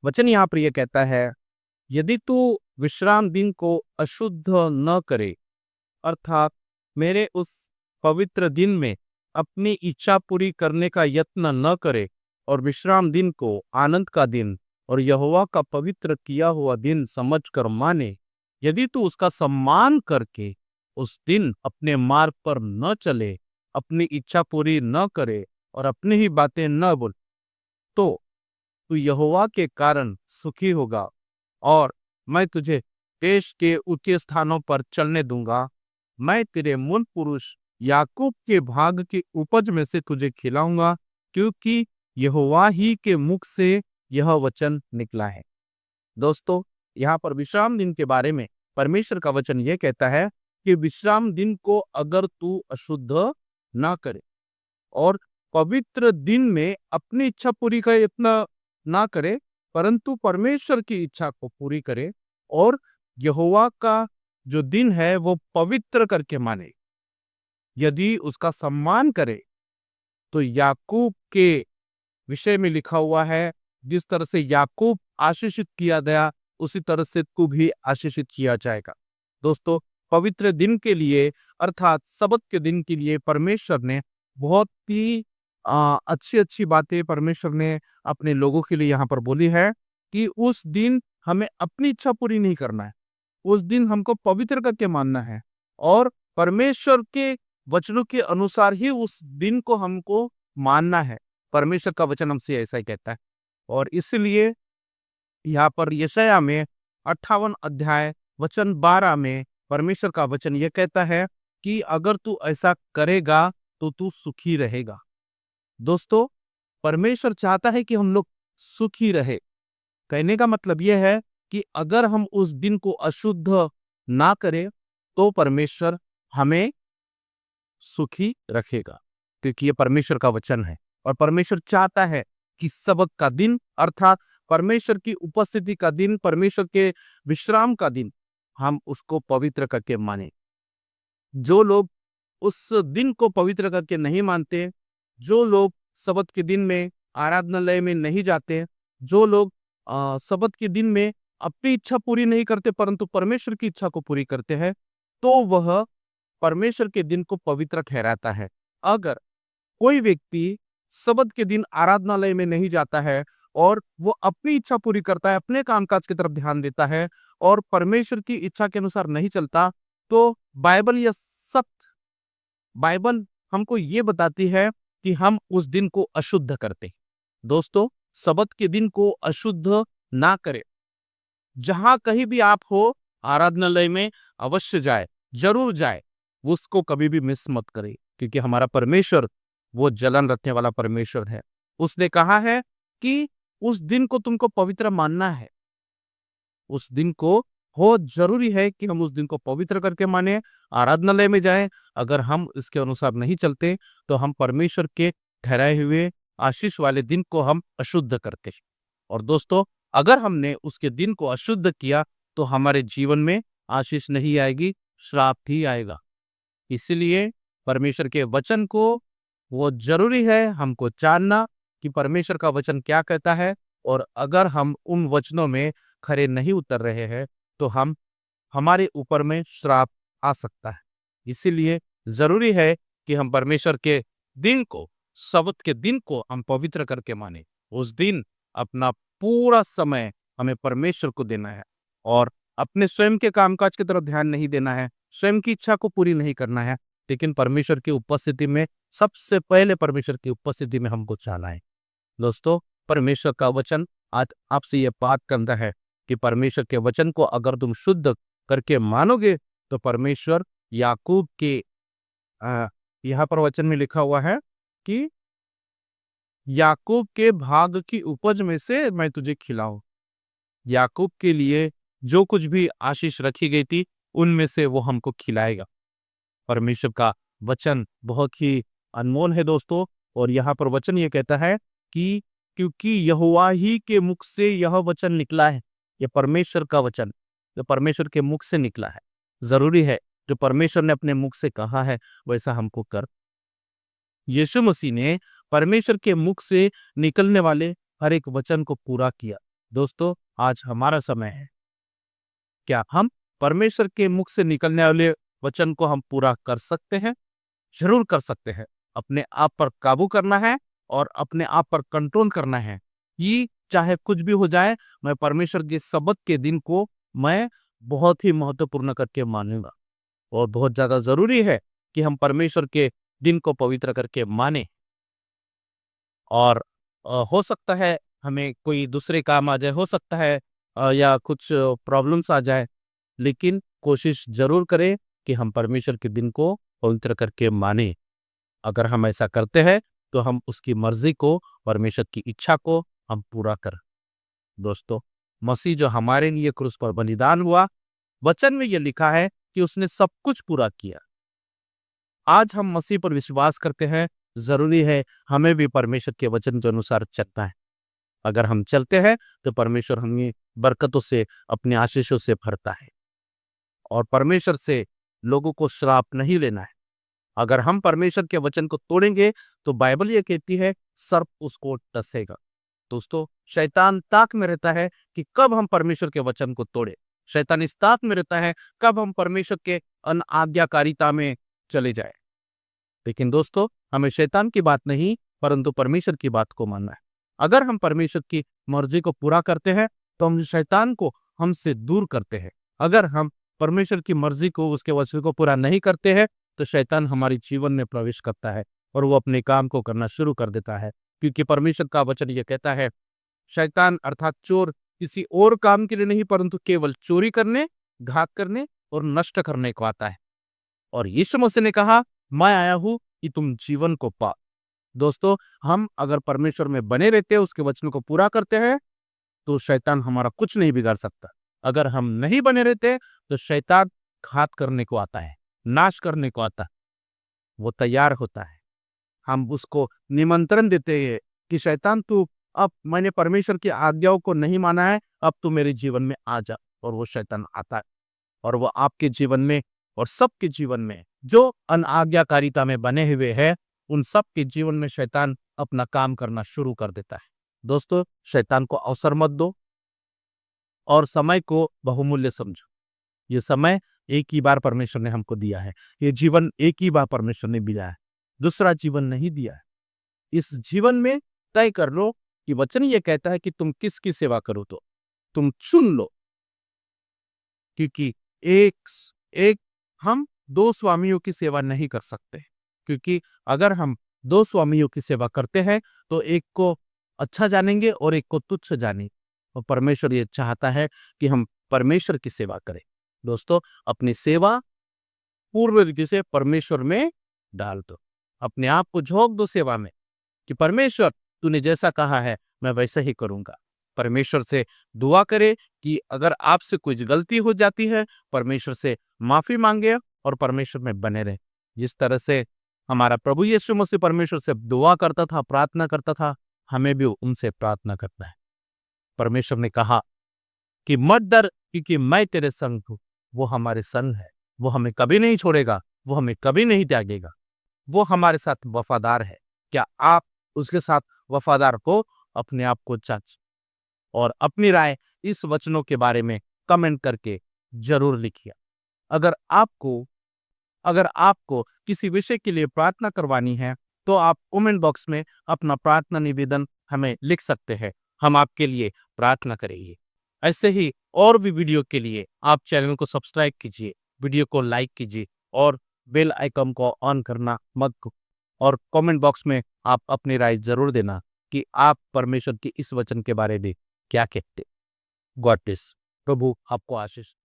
वचन यहाँ पर यह कहता है, यदि तू विश्राम दिन को अशुद्ध न करे, अर्थात मेरे उस पवित्र दिन में अपनी इच्छा पूरी करने का यत्न न करे और विश्राम दिन को आनंद का दिन और यहोवा का पवित्र किया हुआ दिन समझकर माने, यदि तू उसका सम्मान करके उस दिन अपने मार्ग पर न चले, अपनी इच्छा पूरी न करे और अपनी ही बातें न बोले, तो तू यहोवा के कारण सुखी होगा और मैं तुझे देश के ऊंचे स्थानों पर चलने दूंगा। मैं तेरे मूल पुरुष याकूब के भाग की उपज में से तुझे खिलाऊंगा, क्योंकि यहोवा ही के मुख से यह वचन निकला है। दोस्तों, यहाँ पर विश्राम दिन के बारे में परमेश्वर का वचन यह कहता है कि विश्राम दिन को अगर तू अशुद्ध ना करे और पवित्र दिन में अपनी इच्छा पूरी का यत्न ना करे, परंतु परमेश्वर की इच्छा को पूरी करे और यहोवा का जो दिन है वो पवित्र करके माने, यदि उसका सम्मान करे, तो याकूब के विषय में लिखा हुआ है, जिस तरह से याकूब आशीषित किया गया उसी तरह से तू भी आशीषित किया जाएगा। दोस्तों, पवित्र दिन के लिए अर्थात सबत के दिन के लिए परमेश्वर ने बहुत ही अच्छी अच्छी बातें परमेश्वर ने अपने लोगों के लिए यहाँ पर बोली है कि उस दिन हमें अपनी इच्छा पूरी नहीं करना है, उस दिन हमको पवित्र करके मानना है और परमेश्वर के वचनों के अनुसार ही उस दिन को हमको मानना है। परमेश्वर का वचन हमसे ऐसा ही कहता है और इसलिए यहाँ पर यशायाह में 58 अध्याय वचन 12 में परमेश्वर का वचन यह कहता है कि अगर तू ऐसा करेगा तो तू सुखी रहेगा। दोस्तों, परमेश्वर चाहता है कि हम लोग सुखी रहे। कहने का मतलब यह है कि अगर हम उस दिन को अशुद्ध ना करें तो परमेश्वर हमें सुखी रखेगा, क्योंकि ये परमेश्वर का वचन है और परमेश्वर चाहता है कि सबत का दिन अर्थात परमेश्वर की उपस्थिति का दिन, परमेश्वर के विश्राम का दिन, हम उसको पवित्र करके माने। जो लोग उस दिन को पवित्र करके नहीं मानते, जो लोग सबत के दिन में आराधनालय में नहीं जाते, जो लोग सबत के दिन में अपनी इच्छा पूरी नहीं करते परंतु परमेश्वर की इच्छा को पूरी करते हैं, तो वह परमेश्वर के दिन को पवित्र ठहराता है। अगर कोई व्यक्ति सबत के दिन आराधनालय में नहीं जाता है और वो अपनी इच्छा पूरी करता है, अपने कामकाज की तरफ ध्यान देता है और परमेश्वर की इच्छा के अनुसार नहीं चलता, तो बाइबल हमको ये बताती है कि हम उस दिन को अशुद्ध करते। दोस्तों, सबत के दिन को अशुद्ध ना करें। जहां कहीं भी आप हो, आराधनालय में अवश्य जाए, जरूर जाए, उसको कभी भी मिस मत करें, क्योंकि हमारा परमेश्वर वो जलन रखने वाला परमेश्वर है। उसने कहा है कि उस दिन को तुमको पवित्र मानना है। उस दिन को बहुत जरूरी है कि हम उस दिन को पवित्र करके माने, आराधनालय में जाएं। अगर हम इसके अनुसार नहीं चलते तो हम परमेश्वर के ठहराए हुए आशीष वाले दिन को हम अशुद्ध करते हैं। और दोस्तों, अगर हमने उसके दिन को अशुद्ध किया तो हमारे जीवन में आशीष नहीं आएगी, श्राप ही आएगा। इसलिए परमेश्वर के वचन को वो जरूरी है हमको जानना कि परमेश्वर का वचन क्या कहता है, और अगर हम उन वचनों में खरे नहीं उतर रहे हैं तो हमारे ऊपर में श्राप आ सकता है। इसीलिए जरूरी है कि हम परमेश्वर के दिन को, सबत के दिन को हम पवित्र करके माने। उस दिन अपना पूरा समय हमें परमेश्वर को देना है और अपने स्वयं के कामकाज की तरफ ध्यान नहीं देना है, स्वयं की इच्छा को पूरी नहीं करना है, लेकिन परमेश्वर की उपस्थिति में, सबसे पहले परमेश्वर की उपस्थिति में हमको जाना है। दोस्तों, परमेश्वर का वचन आज आपसे यह बात करता है कि परमेश्वर के वचन को अगर तुम शुद्ध करके मानोगे तो परमेश्वर याकूब के यहाँ पर वचन में लिखा हुआ है कि याकूब के भाग की उपज में से मैं तुझे खिलाऊं। याकूब के लिए जो कुछ भी आशीष रखी गई थी उनमें से वो हमको खिलाएगा। परमेश्वर का वचन बहुत ही अनमोल है दोस्तों, और यहाँ पर वचन ये कहता है कि क्योंकि यहोवा ही के मुख से यह वचन निकला है। यह परमेश्वर का वचन जो परमेश्वर के मुख से निकला है, जरूरी है जो परमेश्वर ने अपने मुख से कहा है वैसा हमको कर। यीशु मसीह ने परमेश्वर के मुख से निकलने वाले हर एक वचन को पूरा किया। दोस्तों, आज हमारा समय है। क्या हम परमेश्वर के मुख से निकलने वाले वचन को हम पूरा कर सकते हैं? जरूर कर सकते हैं। अपने आप पर काबू करना है और अपने आप पर कंट्रोल करना है कि चाहे कुछ भी हो जाए, मैं परमेश्वर के शब्द के दिन को मैं बहुत ही महत्वपूर्ण करके मानूंगा। और बहुत ज्यादा जरूरी है कि हम परमेश्वर के दिन को पवित्र करके माने। और हो सकता है हमें कोई दूसरे काम आ जाए, हो सकता है या कुछ प्रॉब्लम्स आ जाए, लेकिन कोशिश जरूर करें कि हम परमेश्वर के दिन को पवित्र करके माने। अगर हम ऐसा करते हैं तो हम उसकी मर्जी को, परमेश्वर की इच्छा को हम पूरा कर। दोस्तों, मसीह जो हमारे लिए क्रूस पर बलिदान हुआ, वचन में यह लिखा है कि उसने सब कुछ पूरा किया। आज हम मसीह पर विश्वास करते हैं, जरूरी है हमें भी परमेश्वर के वचन के अनुसार चलना है। अगर हम चलते हैं तो परमेश्वर हमें बरकतों से, अपने आशीषों से भरता है। और परमेश्वर से लोगों को श्राप नहीं लेना है। अगर हम परमेश्वर के वचन को तोड़ेंगे तो बाइबल ये कहती है सर्प उसको टसेगा। दोस्तों, शैतान ताक में रहता है कि कब हम परमेश्वर के वचन को तोड़े। शैतान इस ताक में रहता है कब हम परमेश्वर के अनआज्ञाकारिता में चले जाए। लेकिन दोस्तों, हमें शैतान की बात नहीं परंतु परमेश्वर की बात को मानना है। अगर हम परमेश्वर की मर्जी को पूरा करते हैं तो हम शैतान को हमसे दूर करते हैं। अगर हम परमेश्वर की मर्जी को, उसके वचन को पूरा नहीं करते हैं तो शैतान हमारे जीवन में प्रवेश करता है और वो अपने काम को करना शुरू कर देता है। क्योंकि परमेश्वर का वचन ये कहता है, शैतान अर्थात चोर किसी और काम के लिए नहीं परंतु केवल चोरी करने, घात करने और नष्ट करने को आता है। और यीशु मसीह ने कहा, मैं आया हूं कि तुम जीवन को पाओ। दोस्तों, हम अगर परमेश्वर में बने रहते हैं, उसके वचनों को पूरा करते हैं, तो शैतान हमारा कुछ नहीं बिगाड़ सकता। अगर हम नहीं बने रहते तो शैतान घात करने को आता है, नाश करने को आता है। वो तैयार होता है। हम उसको निमंत्रण देते हैं कि शैतान तू, अब मैंने परमेश्वर की आज्ञाओं को नहीं माना है, अब तू मेरे जीवन में आ जा। और वो शैतान आता है और वो आपके जीवन में और सबके जीवन में जो अनआज्ञाकारिता में बने हुए हैं, उन सब के जीवन में शैतान अपना काम करना शुरू कर देता है। दोस्तों, शैतान को अवसर मत दो और समय को बहुमूल्य समझो। ये समय एक ही बार परमेश्वर ने हमको दिया है। ये जीवन एक ही बार परमेश्वर ने दिया है, दूसरा जीवन नहीं दिया है। इस जीवन में तय कर लो कि वचन ये कहता है कि तुम किसकी सेवा करो, तो तुम चुन लो। क्योंकि एक एक हम दो स्वामियों की सेवा नहीं कर सकते। क्योंकि अगर हम दो स्वामियों की सेवा करते हैं तो एक को अच्छा जानेंगे और एक को तुच्छ जानेंगे। और परमेश्वर ये चाहता है कि हम परमेश्वर की सेवा करें। दोस्तों, अपनी सेवा पूर्ण रीति से परमेश्वर में डाल दो। अपने आप को झोंक दो सेवा में कि परमेश्वर, तूने जैसा कहा है मैं वैसा ही करूंगा। परमेश्वर से दुआ करे कि अगर आपसे कुछ गलती हो जाती है, परमेश्वर से माफी मांगे और परमेश्वर में बने रहे। जिस तरह से हमारा प्रभु यीशु मसीह परमेश्वर से दुआ करता था, प्रार्थना करता था, हमें भी उनसे प्रार्थना करना है। परमेश्वर ने कहा कि मत डर, क्योंकि मैं तेरे संग हूं। वो हमारे संग है, वो हमें कभी नहीं छोड़ेगा, वो हमें कभी नहीं त्यागेगा। वो हमारे साथ वफादार है। क्या आप उसके साथ वफादार को अपने आप को जांच और अपनी राय इस वचनों के बारे में कमेंट करके जरूर लिखिए। अगर आपको अगर आपको किसी विषय के लिए प्रार्थना करवानी है तो आप कमेंट बॉक्स में अपना प्रार्थना निवेदन हमें लिख सकते हैं। हम आपके लिए प्रार्थना करेंगे। ऐसे ही और भी वीडियो के लिए आप चैनल को सब्सक्राइब कीजिए, वीडियो को लाइक कीजिए और बेल आइकन को ऑन करना मत। और कमेंट बॉक्स में आप अपनी राय जरूर देना कि आप परमेश्वर की इस वचन के बारे में क्या कहते। God bless. प्रभु आपको आशीष